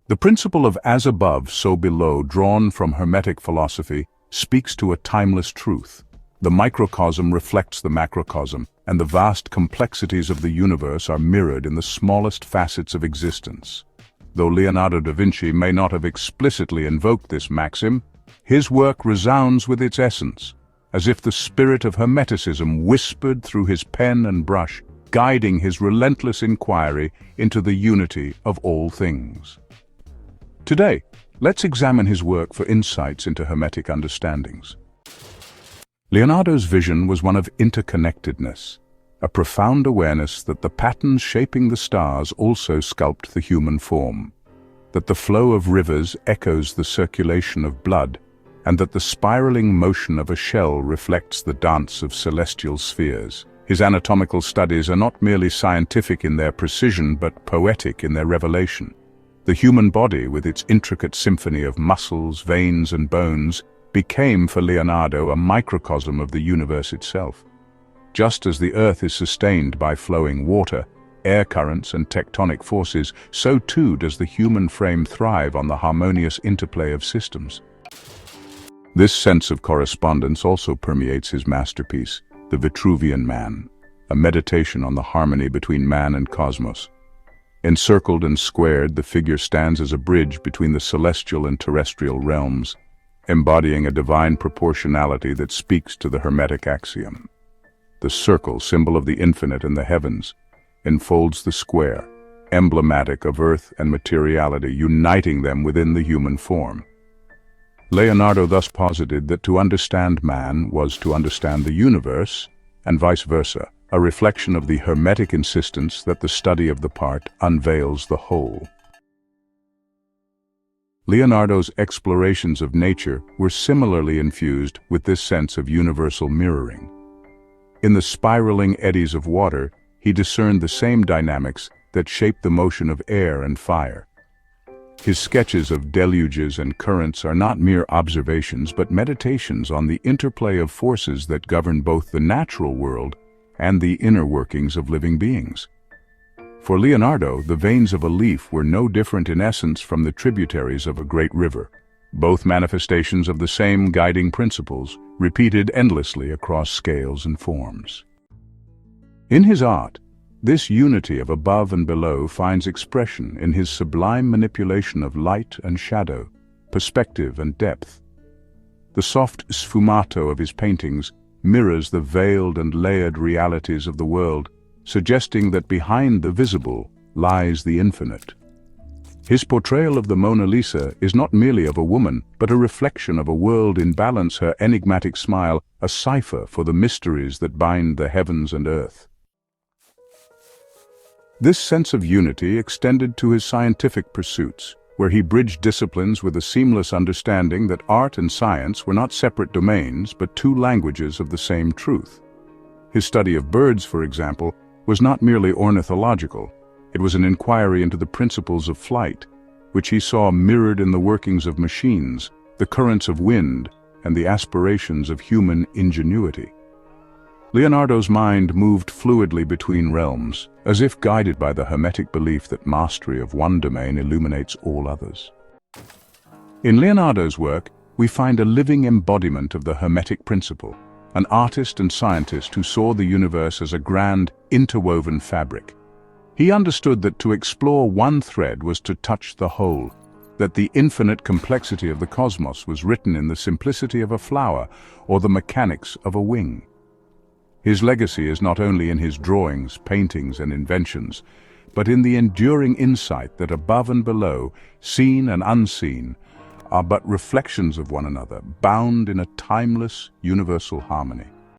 The principle of as above, so below, drawn from Hermetic philosophy, speaks to a timeless truth. The microcosm reflects the macrocosm, and the vast complexities of the universe are mirrored in the smallest facets of existence. Though Leonardo da Vinci may not have explicitly invoked this maxim, his work resounds with its essence, as if the spirit of Hermeticism whispered through his pen and brush, guiding his relentless inquiry into the unity of all things. Today, let's examine his work for insights into Hermetic understandings. Leonardo's vision was one of interconnectedness, a profound awareness that the patterns shaping the stars also sculpt the human form, that the flow of rivers echoes the circulation of blood, and that the spiraling motion of a shell reflects the dance of celestial spheres. His anatomical studies are not merely scientific in their precision but poetic in their revelation. The human body, with its intricate symphony of muscles, veins, and bones, became for Leonardo a microcosm of the universe itself. Just as the earth is sustained by flowing water, air currents, and tectonic forces, so too does the human frame thrive on the harmonious interplay of systems. This sense of correspondence also permeates his masterpiece, the Vitruvian Man, a meditation on the harmony between man and cosmos. Encircled and squared, the figure stands as a bridge between the celestial and terrestrial realms, embodying a divine proportionality that speaks to the Hermetic axiom. The circle, symbol of the infinite and the heavens, enfolds the square, emblematic of earth and materiality, uniting them within the human form. Leonardo thus posited that to understand man was to understand the universe, and vice versa, a reflection of the Hermetic insistence that the study of the part unveils the whole. Leonardo's explorations of nature were similarly infused with this sense of universal mirroring. In the spiraling eddies of water, he discerned the same dynamics that shape the motion of air and fire. His sketches of deluges and currents are not mere observations but meditations on the interplay of forces that govern both the natural world and the inner workings of living beings. For Leonardo, the veins of a leaf were no different in essence from the tributaries of a great river, both manifestations of the same guiding principles, repeated endlessly across scales and forms. In his art, this unity of above and below finds expression in his sublime manipulation of light and shadow, perspective and depth. The soft sfumato of his paintings mirrors the veiled and layered realities of the world, suggesting that behind the visible lies the infinite. His portrayal of the Mona Lisa is not merely of a woman, but a reflection of a world in balance, her enigmatic smile, a cipher for the mysteries that bind the heavens and earth. This sense of unity extended to his scientific pursuits, where he bridged disciplines with a seamless understanding that art and science were not separate domains, but two languages of the same truth. His study of birds, for example, was not merely ornithological. It was an inquiry into the principles of flight, which he saw mirrored in the workings of machines, the currents of wind, and the aspirations of human ingenuity. Leonardo's mind moved fluidly between realms, as if guided by the Hermetic belief that mastery of one domain illuminates all others. In Leonardo's work, we find a living embodiment of the Hermetic principle, an artist and scientist who saw the universe as a grand, interwoven fabric. He understood that to explore one thread was to touch the whole, that the infinite complexity of the cosmos was written in the simplicity of a flower or the mechanics of a wing. His legacy is not only in his drawings, paintings, and inventions, but in the enduring insight that above and below, seen and unseen, are but reflections of one another, bound in a timeless, universal harmony.